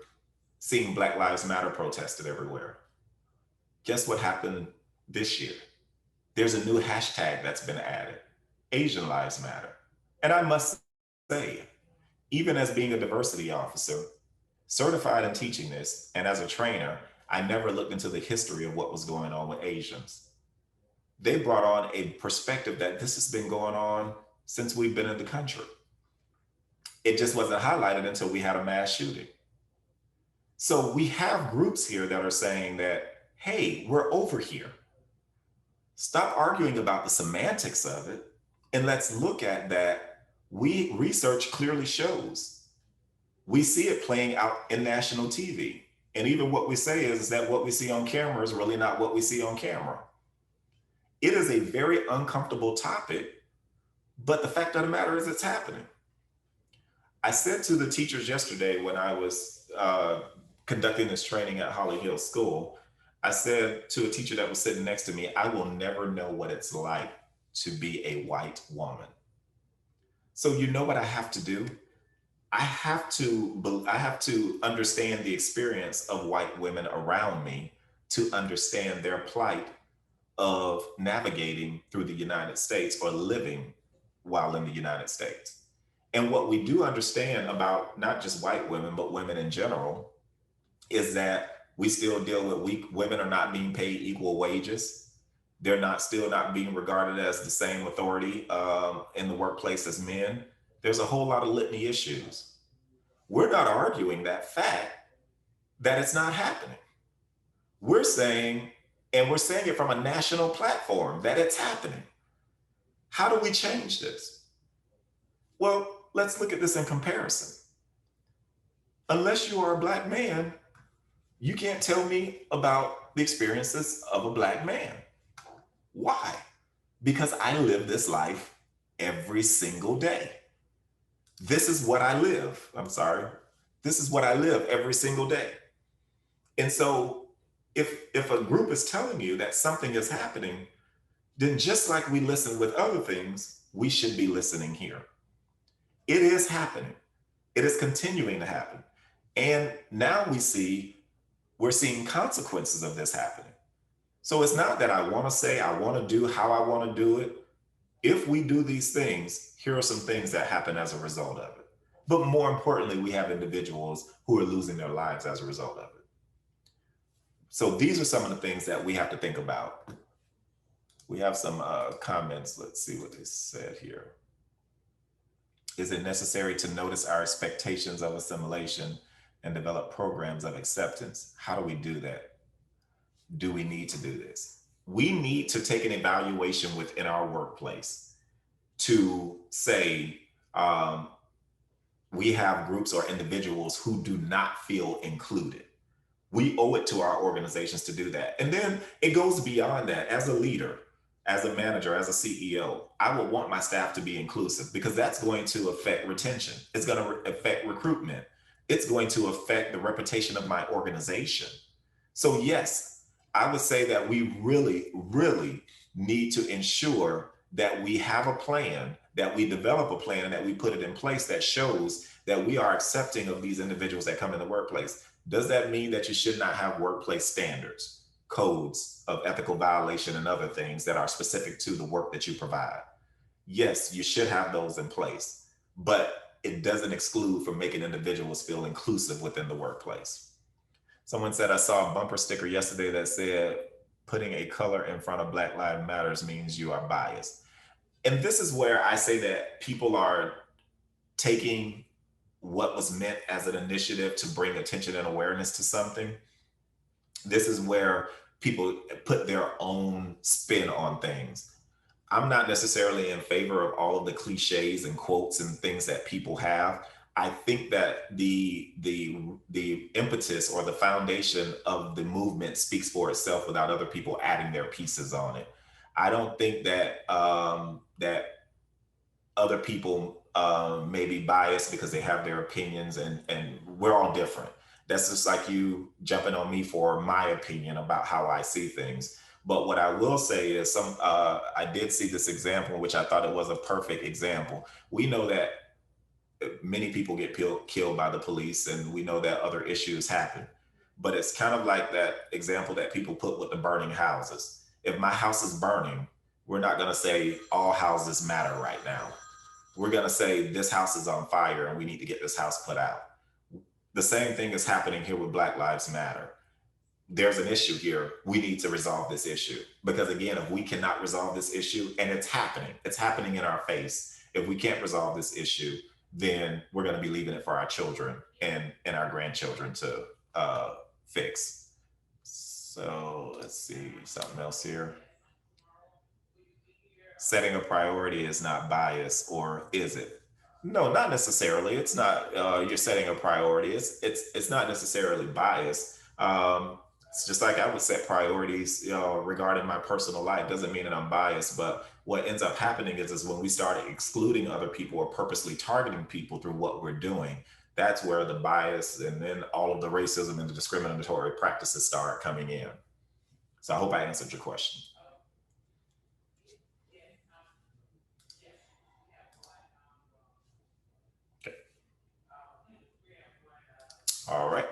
B: seeing Black Lives Matter protested everywhere. Guess what happened this year? There's a new hashtag that's been added, Asian Lives Matter. And I must say, even as being a diversity officer, certified in teaching this, and as a trainer, I never looked into the history of what was going on with Asians. They brought on a perspective that this has been going on since we've been in the country. It just wasn't highlighted until we had a mass shooting. So we have groups here that are saying that, hey, we're over here. Stop arguing about the semantics of it, and let's look at that. Research clearly shows. We see it playing out in national TV. And even what we say is that what we see on camera is really not what we see on camera. It is a very uncomfortable topic, but the fact of the matter is it's happening. I said to the teachers yesterday when I was conducting this training at Holly Hill School, I said to a teacher that was sitting next to me, I will never know what it's like to be a white woman. So you know what I have to do? I have to understand the experience of white women around me to understand their plight of navigating through the United States or living while in the United States. And what we do understand about not just white women, but women in general, is that we still deal with women are not being paid equal wages. They're not still not being regarded as the same authority in the workplace as men. There's a whole lot of litany issues. We're not arguing that fact that it's not happening. We're saying, and we're saying it from a national platform, that it's happening. How do we change this? Well, let's look at this in comparison. Unless you are a Black man, you can't tell me about the experiences of a Black man. Why? Because I live this life every single day. This is what I live. I'm sorry. This is what I live every single day. And so if a group is telling you that something is happening, then just like we listen with other things, we should be listening here. It is happening. It is continuing to happen. And now we're seeing consequences of this happening. So it's not that I want to say, I want to do how I want to do it. If we do these things, here are some things that happen as a result of it. But more importantly, we have individuals who are losing their lives as a result of it. So these are some of the things that we have to think about. We have some comments. Let's see what they said here. Is it necessary to notice our expectations of assimilation and develop programs of acceptance? How do we do that? Do we need to do this? We need to take an evaluation within our workplace to say we have groups or individuals who do not feel included. We owe it to our organizations to do that. And then it goes beyond that. As a leader, as a manager, as a CEO, I would want my staff to be inclusive because that's going to affect retention. It's going to affect recruitment. It's going to affect the reputation of my organization. So yes, I would say that we really, really need to ensure that we have a plan, that we develop a plan, and that we put it in place that shows that we are accepting of these individuals that come in the workplace. Does that mean that you should not have workplace standards, codes of ethical violation, and other things that are specific to the work that you provide? Yes, you should have those in place, but it doesn't exclude from making individuals feel inclusive within the workplace. Someone said, I saw a bumper sticker yesterday that said, putting a color in front of Black Lives Matters means you are biased. And this is where I say that people are taking what was meant as an initiative to bring attention and awareness to something. This is where people put their own spin on things. I'm not necessarily in favor of all of the cliches and quotes and things that people have. I think that the impetus or the foundation of the movement speaks for itself without other people adding their pieces on it. I don't think that that other people may be biased because they have their opinions, and we're all different. That's just like you jumping on me for my opinion about how I see things. But what I will say is I did see this example, which I thought it was a perfect example. We know that many people get killed by the police, and we know that other issues happen. But it's kind of like that example that people put with the burning houses. If my house is burning, we're not going to say all houses matter right now. We're going to say this house is on fire and we need to get this house put out. The same thing is happening here with Black Lives Matter. There's an issue here. We need to resolve this issue. Because again, if we cannot resolve this issue, and it's happening in our face. If we can't resolve this issue, then we're going to be leaving it for our children and our grandchildren to fix. So let's see, something else here. Setting a priority is not bias, or is it? No, not necessarily. It's not. You're setting a priority. It's not necessarily bias. It's just like I would set priorities, regarding my personal life. Doesn't mean that I'm biased, but what ends up happening is when we start excluding other people or purposely targeting people through what we're doing, that's where the bias and then all of the racism and the discriminatory practices start coming in. So I hope I answered your question. Okay. All right.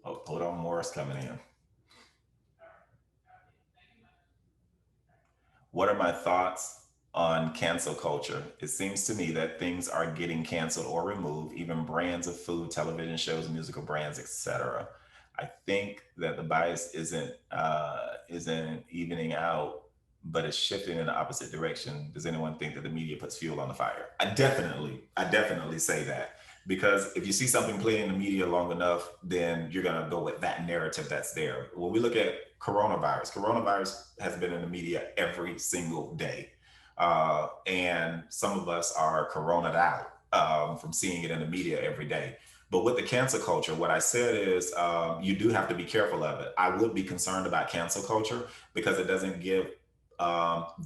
B: Oh, hold on, more is coming in. What are my thoughts on cancel culture. It seems to me that things are getting canceled or removed, even brands of food, television shows, musical brands, etc. I think that the bias isn't evening out, but it's shifting in the opposite direction. Does anyone think that the media puts fuel on the fire? I definitely say that, because if you see something playing in the media long enough, then you're gonna go with that narrative that's there. When we look at coronavirus has been in the media every single day, and some of us are coroned out from seeing it in the media every day. But with the cancel culture, what I said is you do have to be careful of it. I would be concerned about cancel culture because it doesn't give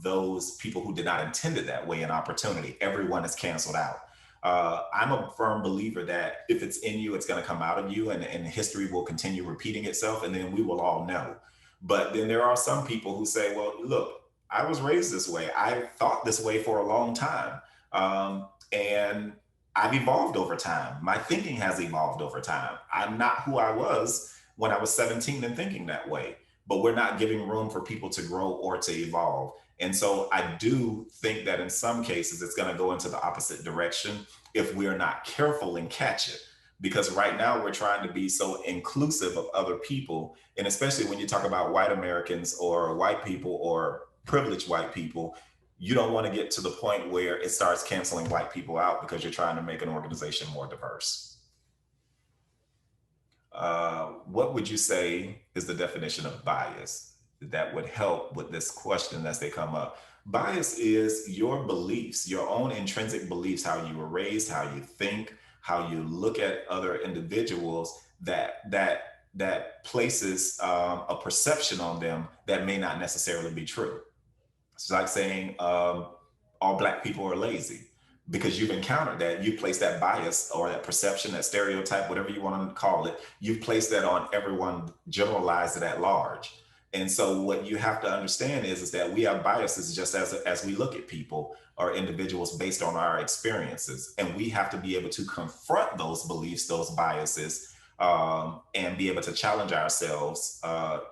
B: those people who did not intend it that way an opportunity. Everyone is canceled out. I'm a firm believer that if it's in you, it's going to come out of you, and history will continue repeating itself, and then we will all know. But then there are some people who say, well, look, I was raised this way. I thought this way for a long time. And I've evolved over time. My thinking has evolved over time. I'm not who I was when I was 17 and thinking that way, but we're not giving room for people to grow or to evolve. And so I do think that in some cases it's going to go into the opposite direction if we're not careful and catch it. Because right now we're trying to be so inclusive of other people. And especially when you talk about white Americans or white people or privileged white people, you don't want to get to the point where it starts canceling white people out because you're trying to make an organization more diverse. What would you say is the definition of bias that would help with this question as they come up? Bias is your beliefs, your own intrinsic beliefs, how you were raised, how you think, how you look at other individuals that places a perception on them that may not necessarily be true. It's like saying all Black people are lazy because you've encountered that. You place that bias or that perception, that stereotype, whatever you want to call it. You've placed that on everyone, generalized it at large. And so what you have to understand is that we have biases just as we look at people or individuals based on our experiences. And we have to be able to confront those beliefs, those biases, and be able to challenge ourselves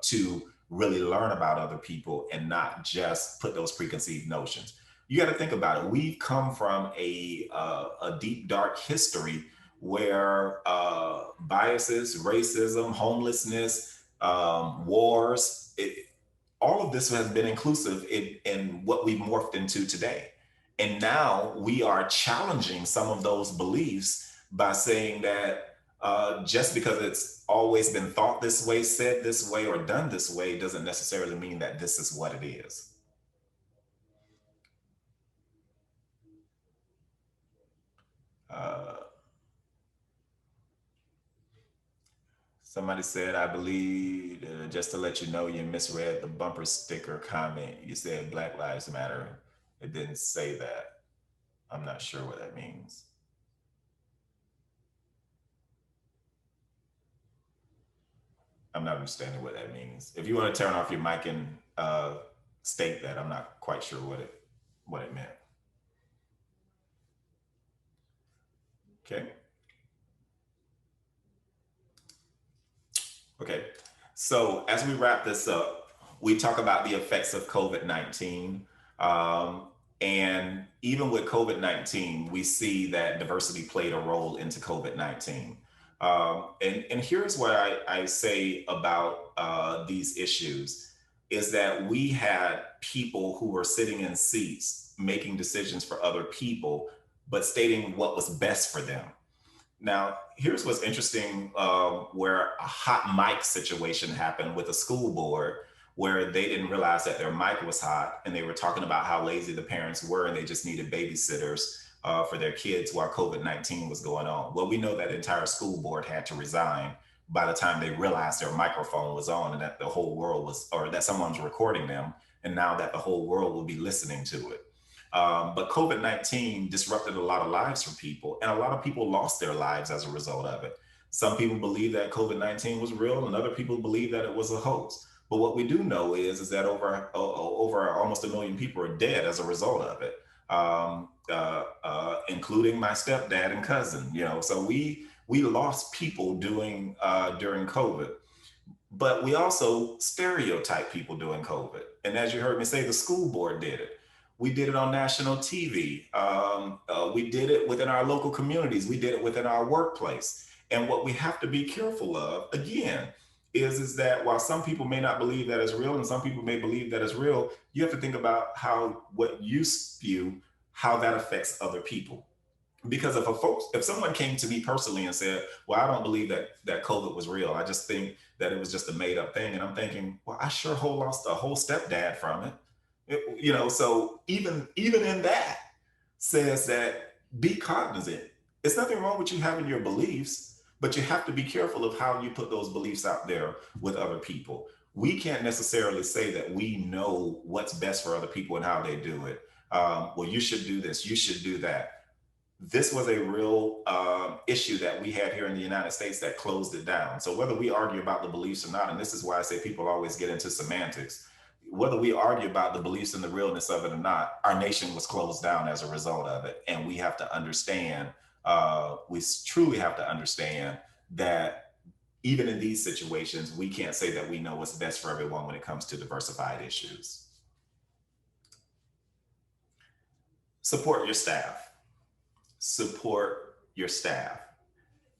B: to really learn about other people and not just put those preconceived notions. You got to think about it. We've come from a deep, dark history where biases, racism, homelessness, wars, all of this has been inclusive in what we've morphed into today. And now we are challenging some of those beliefs by saying that just because it's always been thought this way, said this way, or done this way doesn't necessarily mean that this is what it is. Uh, Somebody said, I believe, just to let you know, you misread the bumper sticker comment. You said Black Lives Matter. It didn't say that. I'm not sure what that means. I'm not understanding what that means. If you want to turn off your mic and state that, I'm not quite sure what it meant. Okay. Okay. So as we wrap this up, we talk about the effects of COVID-19. Um, and even with COVID-19, we see that diversity played a role into COVID-19. And here's what I say about these issues is that we had people who were sitting in seats making decisions for other people, but stating what was best for them. Now, here's what's interesting, where a hot mic situation happened with a school board where they didn't realize that their mic was hot and they were talking about how lazy the parents were and they just needed babysitters for their kids while COVID-19 was going on. Well, we know that entire school board had to resign by the time they realized their microphone was on and that the whole world was, or that someone's recording them, and now that the whole world will be listening to it. But COVID-19 disrupted a lot of lives for people, and a lot of people lost their lives as a result of it. Some people believe that COVID-19 was real, and other people believe that it was a hoax. But what we do know is that over almost 1 million people are dead as a result of it, including my stepdad and cousin. You know, so we lost people during COVID. But we also stereotype people doing COVID. And as you heard me say, the school board did it. We did it on national TV. We did it within our local communities. We did it within our workplace. And what we have to be careful of, again, is that while some people may not believe that is real and some people may believe that is real, you have to think about how what you spew, how that affects other people. Because if someone came to me personally and said, well, I don't believe that COVID was real, I just think that it was just a made up thing, and I'm thinking, well, I sure lost a whole stepdad from it. So even in that says that be cognizant. It's nothing wrong with you having your beliefs, but you have to be careful of how you put those beliefs out there with other people. We can't necessarily say that we know what's best for other people and how they do it. Well, you should do this, you should do that. This was a real issue that we had here in the United States that closed it down. So whether we argue about the beliefs or not, and this is why I say people always get into semantics, whether we argue about the beliefs and the realness of it or not, our nation was closed down as a result of it. And we have to understand, we truly have to understand that even in these situations, we can't say that we know what's best for everyone when it comes to diversified issues. Support your staff. Support your staff.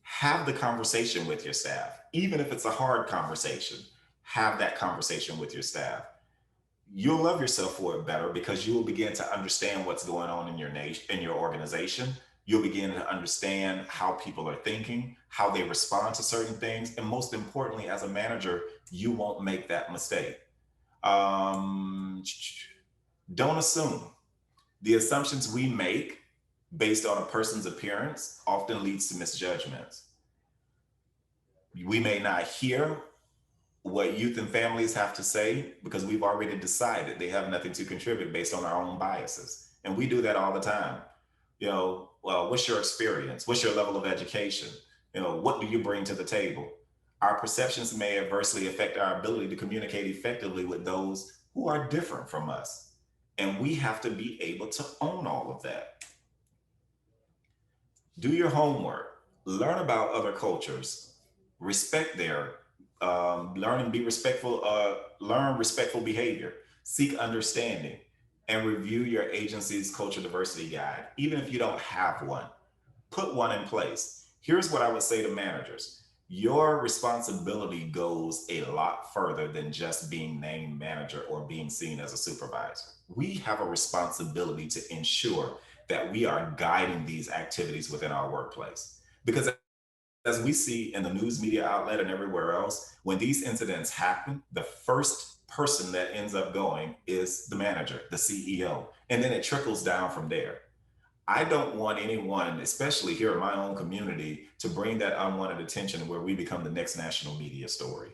B: Have the conversation with your staff. Even if it's a hard conversation, have that conversation with your staff. You'll love yourself for it better because you will begin to understand what's going on in your nation, in your organization. You'll begin to understand how people are thinking, how they respond to certain things. And most importantly, as a manager, you won't make that mistake. Don't assume. The assumptions we make based on a person's appearance often leads to misjudgments. We may not hear what youth and families have to say because we've already decided they have nothing to contribute based on our own biases. And we do that all the time. Well, what's your experience? What's your level of education? What do you bring to the table? Our perceptions may adversely affect our ability to communicate effectively with those who are different from us. And we have to be able to own all of that. Do your homework, learn about other cultures, respect their, learn and be respectful, learn respectful behavior, seek understanding, and review your agency's culture diversity guide. Even if you don't have one, put one in place. Here's what I would say to managers. Your responsibility goes a lot further than just being named manager or being seen as a supervisor. We have a responsibility to ensure that we are guiding these activities within our workplace. Because as we see in the news media outlet and everywhere else, when these incidents happen, the first person that ends up going is the manager, the CEO, and then it trickles down from there. I don't want anyone, especially here in my own community, to bring that unwanted attention where we become the next national media story.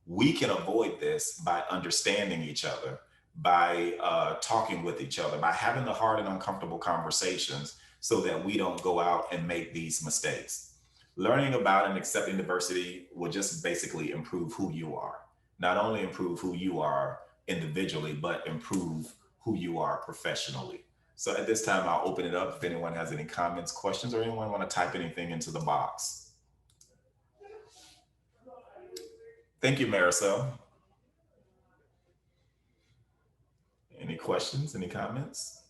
B: We can avoid this by understanding each other, by talking with each other, by having the hard and uncomfortable conversations so that we don't go out and make these mistakes. Learning about and accepting diversity will just basically improve who you are. Not only improve who you are individually, but improve who you are professionally. So at this time, I'll open it up if anyone has any comments, questions, or anyone want to type anything into the box. Thank you, Marisol. Any questions, any comments?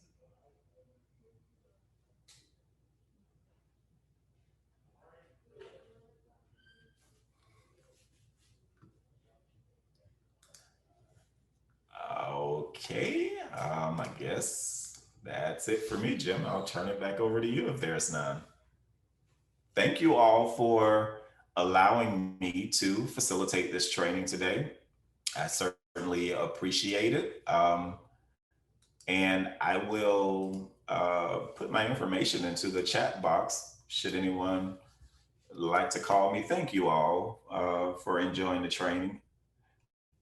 B: Okay, I guess that's it for me, Jim. I'll turn it back over to you if there's none. Thank you all for allowing me to facilitate this training today. I certainly appreciate it. And I will put my information into the chat box should anyone like to call me. Thank you all for enjoying the training.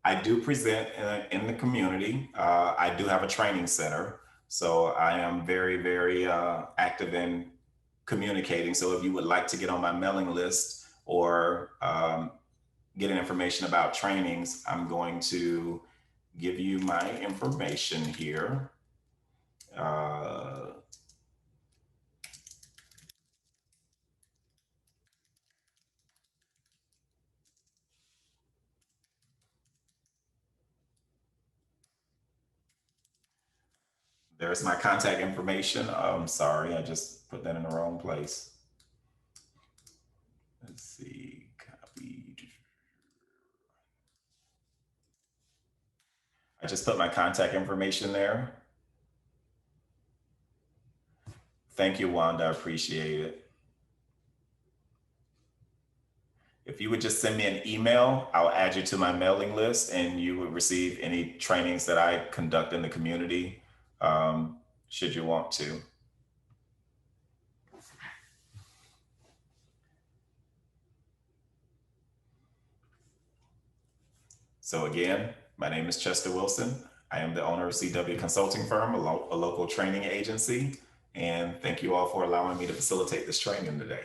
B: I do present in the community. I do have a training center. So I am very, very active in communicating. So if you would like to get on my mailing list or get information about trainings, I'm going to give you my information here. There's my contact information. I'm sorry, I just put that in the wrong place. Let's see, copy. I just put my contact information there. Thank you, Wanda, I appreciate it. If you would just send me an email, I'll add you to my mailing list and you will receive any trainings that I conduct in the community, should you want to. So again, my name is Chester Wilson. I am the owner of CW Consulting Firm, a local training agency. And thank you all for allowing me to facilitate this training today.